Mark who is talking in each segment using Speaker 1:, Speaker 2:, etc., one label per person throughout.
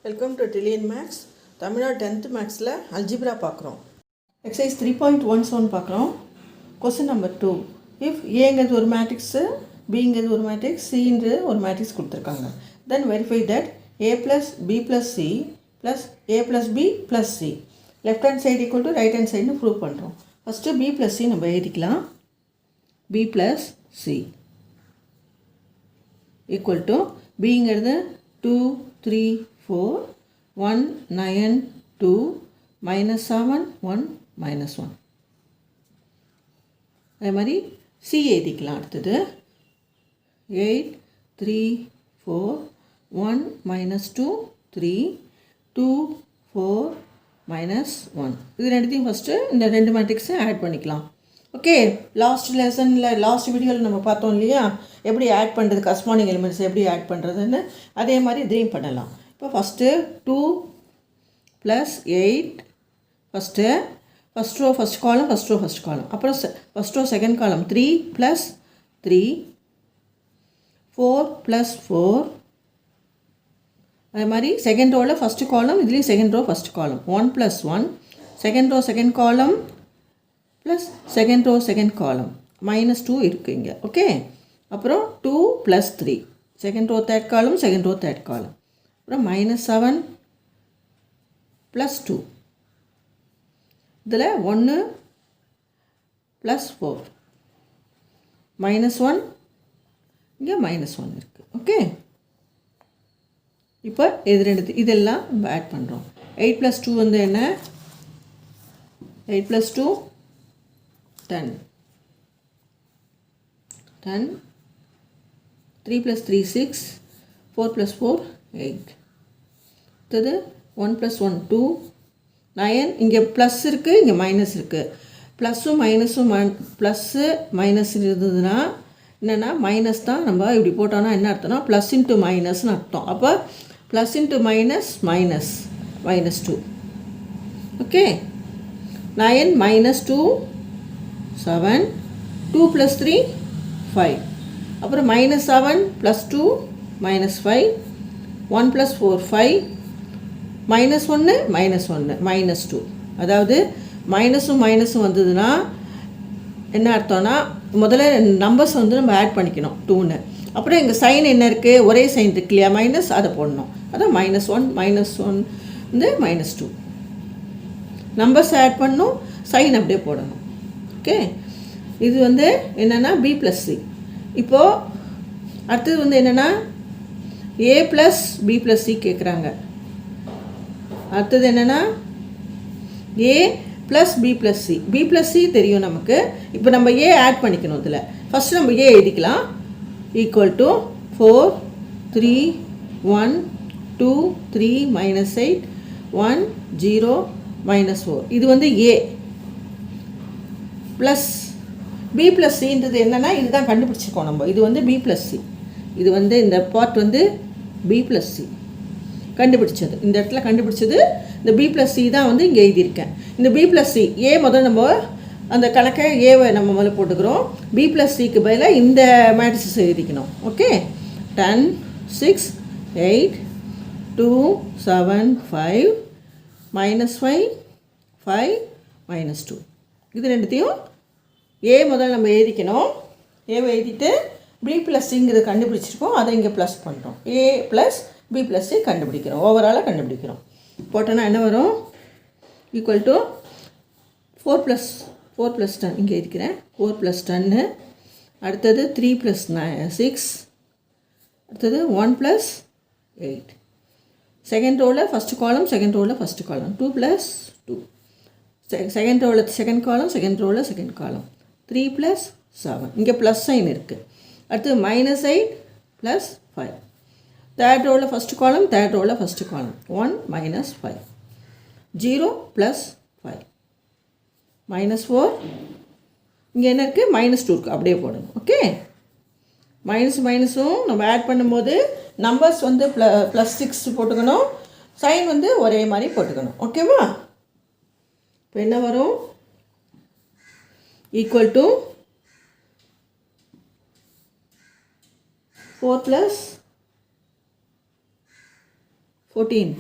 Speaker 1: Welcome to Trillion Maths. Tamil Nadu 10th மேக்ஸில் algebra பார்க்குறோம். Exercise 3.17 பார்க்குறோம். Question number 2. இஃப் ஏங்கிறது ஒரு மேட்ரிக்ஸு, பிங்கிறது ஒரு மேட்ரிக்ஸ், சின்றது ஒரு மேட்ரிக்ஸ் கொடுத்துருக்காங்க. Then verify that A plus B plus C plus A plus B plus C left hand side equal to right hand சைடுன்னு ப்ரூவ் பண்ணுறோம். ஃபஸ்ட்டு பி ப்ளஸ் சி நம்ம எழுதிக்கலாம். B plus C equal to பிங்கிறது 2 3 4 1 9 2 minus 7 1 minus 1. அதே மாதிரி C எழுதிக்கலாம். அடுத்தது 8 3 4 1 minus 2 3 2 4 minus 1. இது ரெண்டுத்தையும் ஃபஸ்ட்டு இந்த ரெண்டு மேட்ரிக்ஸை ஆட் பண்ணிக்கலாம். ஓகே, லாஸ்ட் லெசனில் லாஸ்ட் வீடியோவில் நம்ம பார்த்தோம் இல்லையா, எப்படி ஆட் பண்ணுறது, கரஸ்பாண்டிங் எலிமெண்ட்ஸ் எப்படி ஆட் பண்ணுறதுன்னு. அதே மாதிரி இதையும் பண்ணலாம். இப்போ first 2 + 8 first row first column, first row first column. அப்புறம் ஃபஸ்ட் ரோ செகண்ட் காலம் 3 + 3 4 + 4. அதே மாதிரி செகண்ட் ரோவில் ஃபஸ்ட்டு காலம், இதுலேயும் செகண்ட் ரோ ஃபஸ்ட் காலம் 1 + 1. Second row second column plus second row second column -2 இருக்குது இங்கே. ஓகே, அப்புறம் 2 + 3 second row third column, second row third column. அப்புறம் -7 + 2. இதில் 1 + 4 -1, இங்கே -1 இருக்குது. ஓகே, இப்போ இதெல்லாம் நம்ம ஆட் பண்ணுறோம். 8 + 2 வந்து என்ன? 8 + 2 10. 3 + 3 6 4 + 4 8. அடுத்தது 1 + 1 2 9. இங்கே ப்ளஸ் இருக்குது, இங்கே மைனஸ் இருக்குது. ப்ளஸ்ஸும் ப்ளஸ்ஸு மைனஸ் இருந்ததுன்னா என்னென்னா மைனஸ் தான். நம்ம இப்படி போட்டோன்னா என்ன அர்த்தம்னா ப்ளஸ் இன்ட்டு மைனஸ்னு அர்த்தம். அப்போ ப்ளஸ் இன்ட்டு மைனஸ் -2. ஓகே, 9 - 2 7 2 + 3 5. அப்புறம் -7 + 2 -5 1 + 4 5 -1 -2. அதாவது மைனஸும் வந்ததுன்னா என்ன அர்த்தம்னா முதல்ல நம்பர்ஸ் வந்து நம்ம ஆட் பண்ணிக்கணும் 2ன்னு. அப்புறம் எங்கள் சைன் என்ன இருக்குது, ஒரே சைன் இருக்கு இல்லையா, மைனஸ், அதை போடணும். அதான் -1 வந்து -2 நம்பர்ஸ் ஆட் பண்ணணும், சைன் அப்படியே போடணும். ஓகே, இது வந்து என்னென்னா பி ப்ளஸ் சி. இப்போது அடுத்தது வந்து என்னென்னா A plus B plus C கேட்குறாங்க. அடுத்தது என்னென்னா A plus B plus C. B plus C தெரியும் நமக்கு. இப்போ நம்ம ஏ ஆட் பண்ணிக்கணும். இதில் ஃபஸ்ட்டு நம்ம ஏ எழுதிக்கலாம். Equal to 4 3 1 2 3 -8 1 0 -4. இது வந்து ஏ ப்ளஸ் பி ப்ளஸ் சின்றது என்னென்னா இதுதான் கண்டுபிடிச்சிருக்கோம் நம்ம. இது வந்து பி ப்ளஸ் சி. இது வந்து இந்த பார்ட் வந்து பி ப்ளஸ் சி கண்டுபிடிச்சது. இந்த இடத்துல கண்டுபிடிச்சது இந்த பி ப்ளஸ் சி தான் வந்து இங்கே எழுதியிருக்கேன். இந்த பி ப்ளஸ் சி ஏ முதல்ல நம்ம அந்த கணக்கை ஏவை நம்ம முதல்ல போட்டுக்கிறோம். பி ப்ளஸ் சிக்கு பதிலாக இந்த மேட்ரிசஸ் எழுதிக்கணும். ஓகே, 10 6 8 2 7 5 -5 5 -2. இது ரெண்டுத்தையும் ஏ முதல்ல நம்ம எழுதிக்கணும். ஏவை எழுதிட்டு பி ப்ளஸ் சிங்கிறது கண்டுபிடிச்சிருக்கோம், அதை இங்கே ப்ளஸ் பண்ணுறோம். ஏ ப்ளஸ் பி ப்ளஸ் சி கண்டுபிடிக்கிறோம், ஓவராலாக கண்டுபிடிக்கிறோம். போட்டோன்னா என்ன வரும்? ஈக்குவல் டு 4 + 10 இங்கே எழுதிக்கிறேன். 4 + 10. அடுத்தது 3 + 6. அடுத்தது 1 + 8. செகண்ட் ரோவில் ஃபஸ்ட்டு காலம், செகண்ட் ரோவில் ஃபஸ்ட்டு காலம் 2 + 2. செகண்ட் ரோவில் செகண்ட் காலம், செகண்ட் ரோவில் செகண்ட் காலம் 3 + 7. இங்கே ப்ளஸ் சைன் இருக்குது. அடுத்து -8 + 5. தேர்ட் ரோவில் ஃபஸ்ட்டு காலம், தேர்ட் ரோவில் ஃபஸ்ட்டு காலம் 1 - 5 0 + 5 -4. இங்கே என்ன இருக்குது, -2 இருக்குது, அப்படியே போடணும். ஓகே, மைனஸும் நம்ம ஆட் பண்ணும்போது நம்பர்ஸ் வந்து +6 போட்டுக்கணும், சைன் வந்து ஒரே மாதிரி போட்டுக்கணும். ஓகேவா? இப்போ என்ன வரும்? Equal to 4 + 14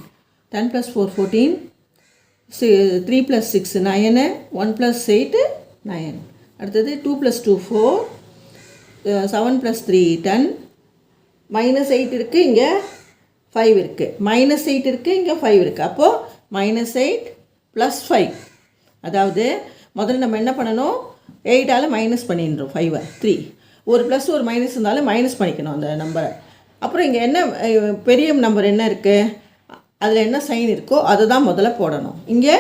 Speaker 1: 10 plus 4 14, 3 plus 6 9, 1 plus 8 9. அடுத்தது 2 plus 2 4, 7 plus 3 10, minus 8 இருக்குது, இங்கே 5 இருக்குது, minus 8 இருக்குது, இங்கே 5 இருக்குது. அப்போது minus 8 plus 5. அதாவது முதல்ல நம்ம என்ன பண்ணணும், 8ஆல் மைனஸ் பண்ணிடுறோம் 5 3. ஒரு ப்ளஸ் ஒரு மைனஸ் இருந்தாலும் மைனஸ் பண்ணிக்கணும் அந்த நம்பரை. அப்புறம் இங்கே என்ன பெரிய நம்பர் என்ன இருக்குது, அதில் என்ன சைன் இருக்கோ அதை தான் முதல்ல போடணும். இங்கே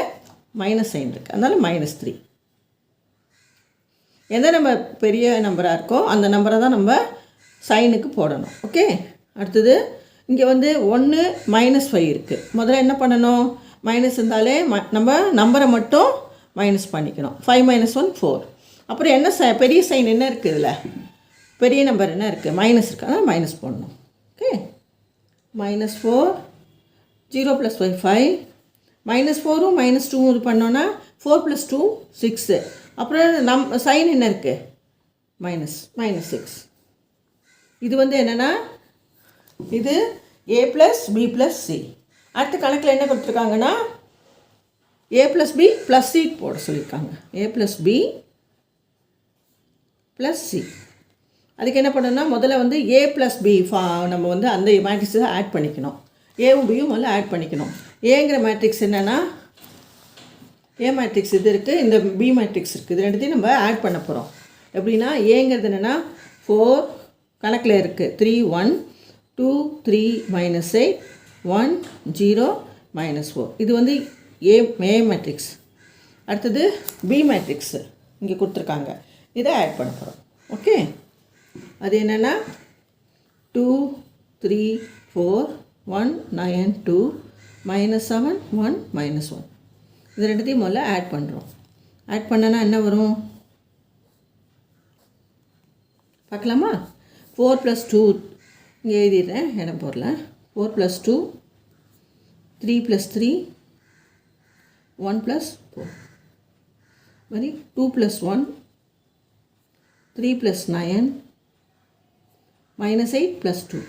Speaker 1: மைனஸ் சைன் இருக்குது, அதனால் -3. எந்த நம்ம பெரிய நம்பராக இருக்கோ அந்த நம்பரை தான் நம்ம சைனுக்கு போடணும். ஓகே. அடுத்தது இங்கே வந்து 1 -5 இருக்குது. முதல்ல என்ன பண்ணணும், மைனஸ் இருந்தாலே நம்ம நம்பரை மட்டும் மைனஸ் பண்ணிக்கணும். 5 - 1 4. அப்புறம் என்ன பெரிய சைன் என்ன இருக்குது, இதில் பெரிய நம்பர் என்ன இருக்குது, மைனஸ் இருக்குது, அதனால் மைனஸ் போடணும். ஓகே. -4, 0 + 5 5, -4ம் -2ம் இது பண்ணோன்னா 4 + 2 6. அப்புறம் சைன் என்ன இருக்குது, -6. இது வந்து என்னென்னா இது a + b + c. அடுத்த கணக்கில் என்ன கொடுத்துருக்காங்கன்னா a + b + c போட சொல்லியிருக்காங்க. a + b + c. அதுக்கு என்ன பண்ணணும்னா முதல்ல வந்து a + b நம்ம வந்து அந்த மேட்ரிக்ஸை ஆட் பண்ணிக்கணும். ஏவும் பியும் முதல்ல ஆட் பண்ணிக்கணும். ஏங்கிற மேட்ரிக்ஸ் என்னென்னா ஏ மேட்ரிக்ஸ் இது இருக்குது, இந்த பி மேட்ரிக்ஸ் இருக்குது. இது ரெண்டுத்தையும் நம்ம ஆட் பண்ண போகிறோம். எப்படின்னா ஏங்கிறது என்னென்னா 4 கணக்கில் இருக்குது, 3 1 2 3 -8 1 0 -4. இது வந்து ஏ மேட்ரிக்ஸ். அடுத்தது பி மேட்ரிக்ஸு இங்கே கொடுத்துருக்காங்க, இதை ஆட் பண்ண போகிறோம். ஓகே. அது என்னென்னா 2 3 4 1 9 2 -7 1 -1. இது ரெண்டுத்தையும் முதல்ல ஆட் பண்ணுறோம். ஆட் பண்ணனா என்ன வரும் பார்க்கலாமா. 4 + 2 இங்கே எழுதிடுறேன், இடம் போடல. 4 + 2 3 + 3 1 + 4 மாதிரி 2 + 1 3 + 9 -8 + 2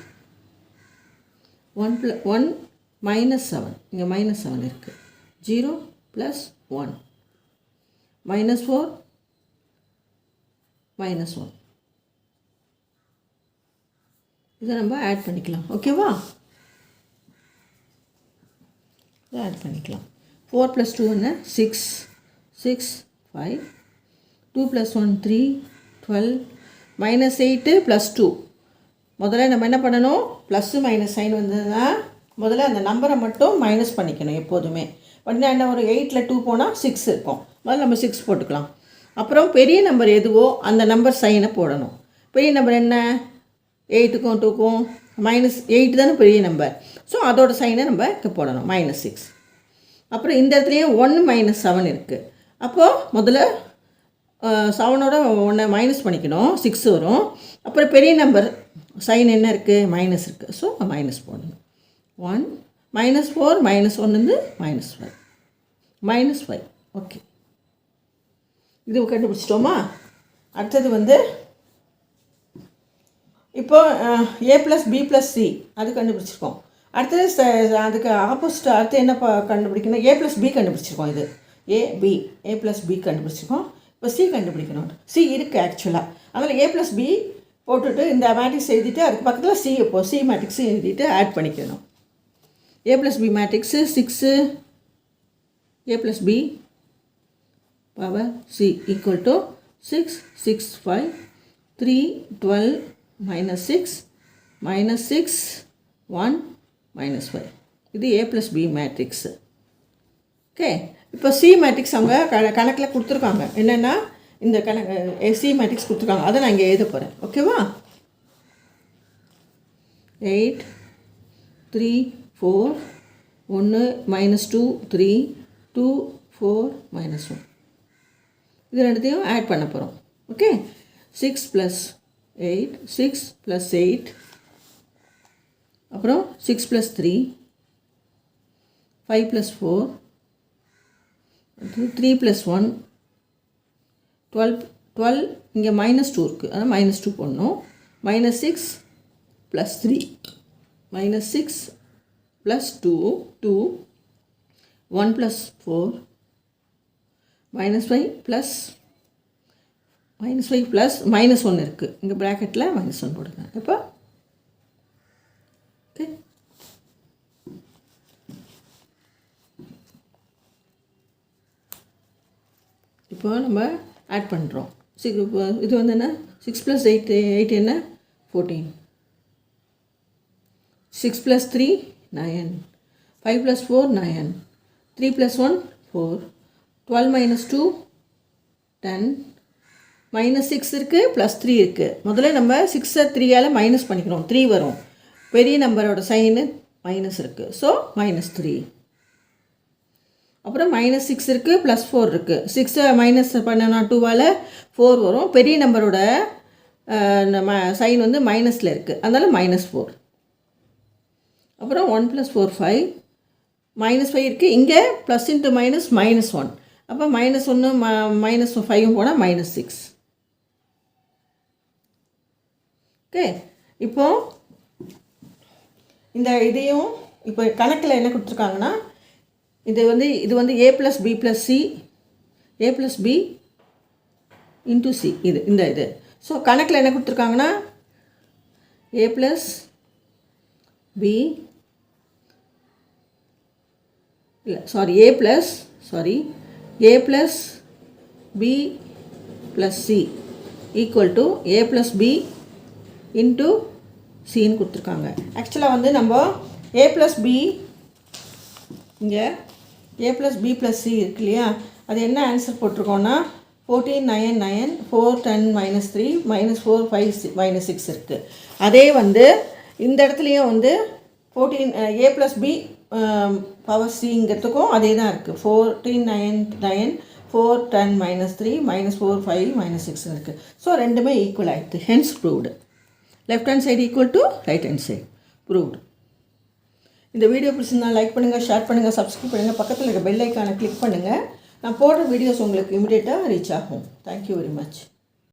Speaker 1: 1 -7. இங்கே -7 இருக்குது. 0 + 1 -4 -1. இதை நம்ம ஆட் பண்ணிக்கலாம். ஓகேவா, இதை ஆட் பண்ணிக்கலாம். 4 + 2 என்ன 6 6 5, 2 + 1 3 12 -8 + 2. முதல்ல நம்ம என்ன பண்ணணும், ப்ளஸ்ஸு மைனஸ் சைன் வந்ததுன்னா முதல்ல அந்த நம்பரை மட்டும் மைனஸ் பண்ணிக்கணும் எப்போதுமே. உடனே என்ன ஒரு 8ல் 2 போனால் 6 இருக்கும். முதல்ல நம்ம 6 போட்டுக்கலாம். அப்புறம் பெரிய நம்பர் எதுவோ அந்த நம்பர் சைனை போடணும். பெரிய நம்பர் என்ன, 8க்கும் 2க்கும் -8 தானே பெரிய நம்பர். ஸோ அதோட சைனை நம்ம இங்கே போடணும் -6. அப்புறம் இந்த இடத்துலையும் 1 - 7 இருக்குது. அப்போது முதல்ல 7ஓட 1 மைனஸ் பண்ணிக்கணும், 6 வரும். அப்புறம் பெரிய நம்பர் சைன் என்ன இருக்குது, மைனஸ் இருக்குது. ஸோ மைனஸ் போடணும். 1 -4 -1 வந்து -5 -5. ஓகே, இது கண்டுபிடிச்சிட்டோமா. அடுத்தது வந்து இப்போ a + b + c அது கண்டுபிடிச்சிருக்கோம். அடுத்தது அதுக்கு ஆப்போசிட் அடுத்து என்ன கண்டுபிடிக்கணும், a + b கண்டுபிடிச்சிருக்கோம். இது a + b கண்டுபிடிச்சிருக்கோம். இப்போ c கண்டுபிடிக்கணும். c இருக்குது ஆக்சுவலாக. அதில் a + b போட்டுட்டு இந்த மேட்ரிக்ஸ் எழுதிட்டு அதுக்கு பக்கத்தில் c இப்போ c மேட்ரிக்ஸ் எழுதிட்டு ஆட் பண்ணிக்கணும். a + b matrix 6 a + b power c = 6 6 5 3 12 -6 -6 1 -5. இது a + b மேட்ரிக்ஸு. ஓகே. இப்போ சி மேட்ரிக்ஸ் அவங்க கணக்கில் கொடுத்துருக்காங்க. என்னென்னா இந்த சி மேட்ரிக்ஸ் கொடுத்துருக்காங்க, அதை நான் இங்கே எழுத போகிறேன். ஓகேவா. 8 3 4 1 -2 3 2 4 -1. இது ரெண்டுத்தையும் ஆட் பண்ண போகிறோம். ஓகே. 6 + 8 6 + 8 அப்புறம் 6 + 3 5 + 4 3 + 1 12 இங்கே -2 இருக்குது, அதான் -2 போடணும். -6 + 3 -6 + 2 2 1 plus 4 minus 5 plus minus 1 இருக்குது. இங்கே ப்ராக்கெட்டில் minus 1 போடுங்க. இப்போ ஓகே, இப்போ நம்ம ஆட் பண்ணுறோம். இது வந்து என்ன, 6 + 8 என்ன, 14. 6 + 3 9. 5 + 4 9. 3 + 1 4. 12 - 2 10. -6 இருக்குது, +3 இருக்குது. முதல்ல நம்ம 6 3ஆல் மைனஸ் பண்ணிக்கிறோம், 3 வரும். பெரிய நம்பரோட சைனு மைனஸ் இருக்குது, ஸோ -3. அப்புறம் -6 இருக்குது, +4 இருக்குது. 6 மைனஸ் பண்ணனா 2ஆல் 4 வரும். பெரிய நம்பரோட சைன் வந்து மைனஸில் இருக்குது, அதனால் -4. அப்புறம் 1 + 4 5. -5 இருக்குது, இங்கே ப்ளஸ் இன்ட்டு மைனஸ் -1. அப்போ -1 -5 போனால் -6. ஓகே, இப்போது இந்த இதையும் இப்போ கணக்கில் என்ன கொடுத்துருக்காங்கன்னா, இது வந்து a + b + c, a + b × c, இது. ஸோ கணக்கில் என்ன கொடுத்துருக்காங்கன்னா, a + b இல்லை sorry a + b + c equal to a + b × cன்னு கொடுத்துருக்காங்க. ஆக்சுவலாக வந்து நம்ம a + b, இங்கே a + b + c இருக்கு இல்லையா, அது என்ன ஆன்சர் போட்டிருக்கோன்னா 14 9 9 4 10 -3 -4 5 -6 இருக்குது. அதே வந்து இந்த இடத்துலையும் வந்து 14 a + b பவர் சிங்கிறதுக்கும் அதே தான் இருக்குது. 14 9 9 4 10 -3 -4 5 -6 இருக்குது. ஸோ ரெண்டுமே ஈக்குவல் ஆகிடுது, hence proved. Left hand side equal to right hand side, proved. இந்த வீடியோ பிடிச்சிருந்தா லைக் பண்ணுங்கள், ஷேர் பண்ணுங்கள், சப்ஸ்கிரைப் பண்ணுங்கள், பக்கத்தில் இருக்க பெல் ஐக்கானை கிளிக் பண்ணுங்கள். நான் போடுற வீடியோஸ் உங்களுக்கு இமிடியேட்டாக ரீச் ஆகும். Thank you very much.